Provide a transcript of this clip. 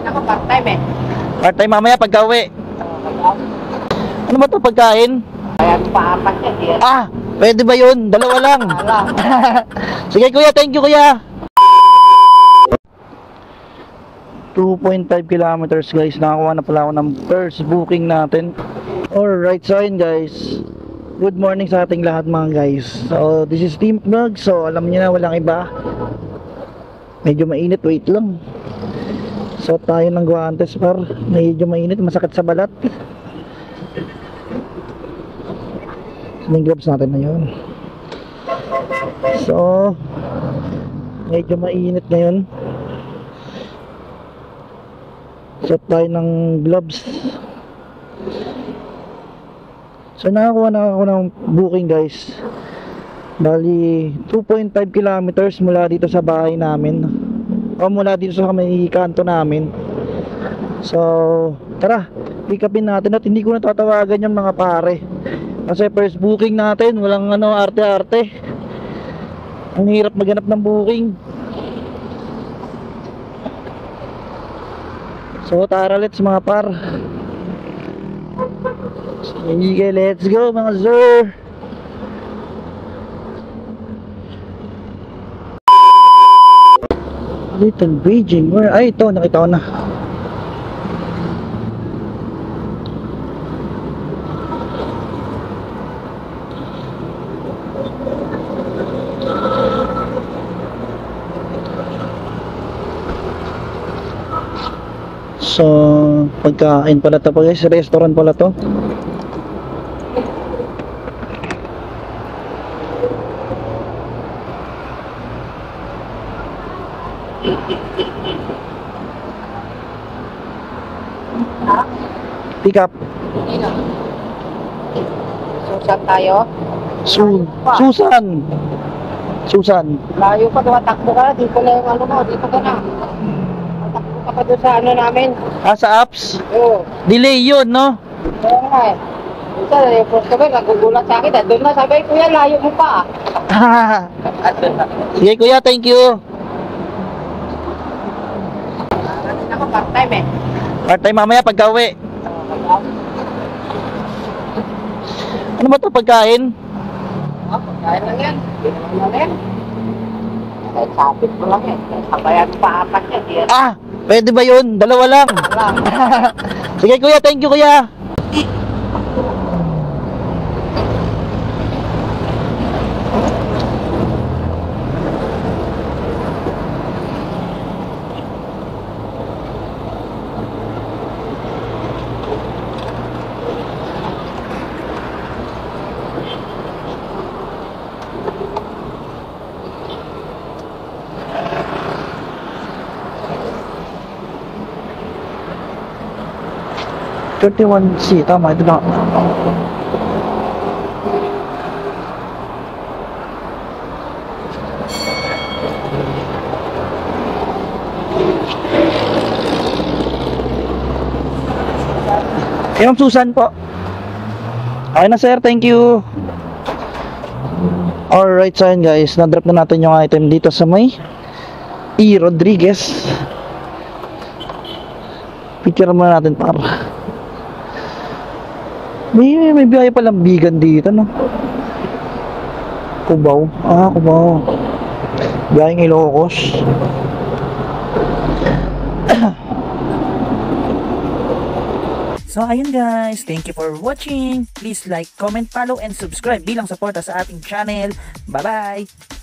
Ako part-time eh. Part-time mamaya pagka-uwi. Ano ba 'to pagkain? Kaya pa-apat yan. Ah, pwede ba yun? Dalawa lang. Wala. Sige kuya, thank you kuya. 2.5 kilometers guys. Nakakuha na pala ako ng first booking natin. Alright, so ayun guys. Good morning sa ating lahat mga guys. So this is Team Vlog. So alam niyo na walang iba. Medyo mainit, wait lang. So tayo ng guantes par. Medyo mainit, masakit sa balat. Yung gloves natin na yun. So medyo mainit ngayon. Set tayo ng gloves. So nakakuha na ako ng booking guys. Bali 2.5 kilometers mula dito sa bahay namin, o mula dito sa may kanto namin. So tara, pick upin natin. At hindi ko natatawagan yung mga pare kasi first booking natin, walang arte-arte. Ang hirap maghanap ng booking. So tara, let's mga par. Sige, let's go mga sir. Little Beijing, where? Ay, ito, nakita ko na. So, pagkain pala ito po guys, restaurant pala to. Pick up. Susan tayo. Susan. Susan. Layo pa, tumatakbo ka na. Dito lang yung dito ka na. Tatakbo ka pa doon sa namin. Ah, sa apps? Oo. Delay yun, no? Kaya nga eh. Isa, yung first kami, nagugulat sa akin. Doon na, sabi, kuya, layo mo pa. Sige kuya, thank you. Ako part-time eh. Part-time mamaya pagka-uwi. Ano ba 'to pagkain? Pagkain lang yan. Hindi naman yan. Kahit sabit mo lang eh. Kabayan pa-apat yan. Ah, pwede ba yun? Dalawa lang. Wala. Sige kuya, thank you kuya. C, tama, ito na. Ma'am Susan po. Okay na sir, thank you. Alright, so yun guys, na-drop na natin yung item dito sa may E. Rodriguez. Picture muna natin para may biyahe palang bigan dito, no? Cubao. Ah, Cubao. Biyaheng Ilocos. So ayun guys, thank you for watching. Please like, comment, follow, and subscribe bilang suporta sa ating channel. Bye bye!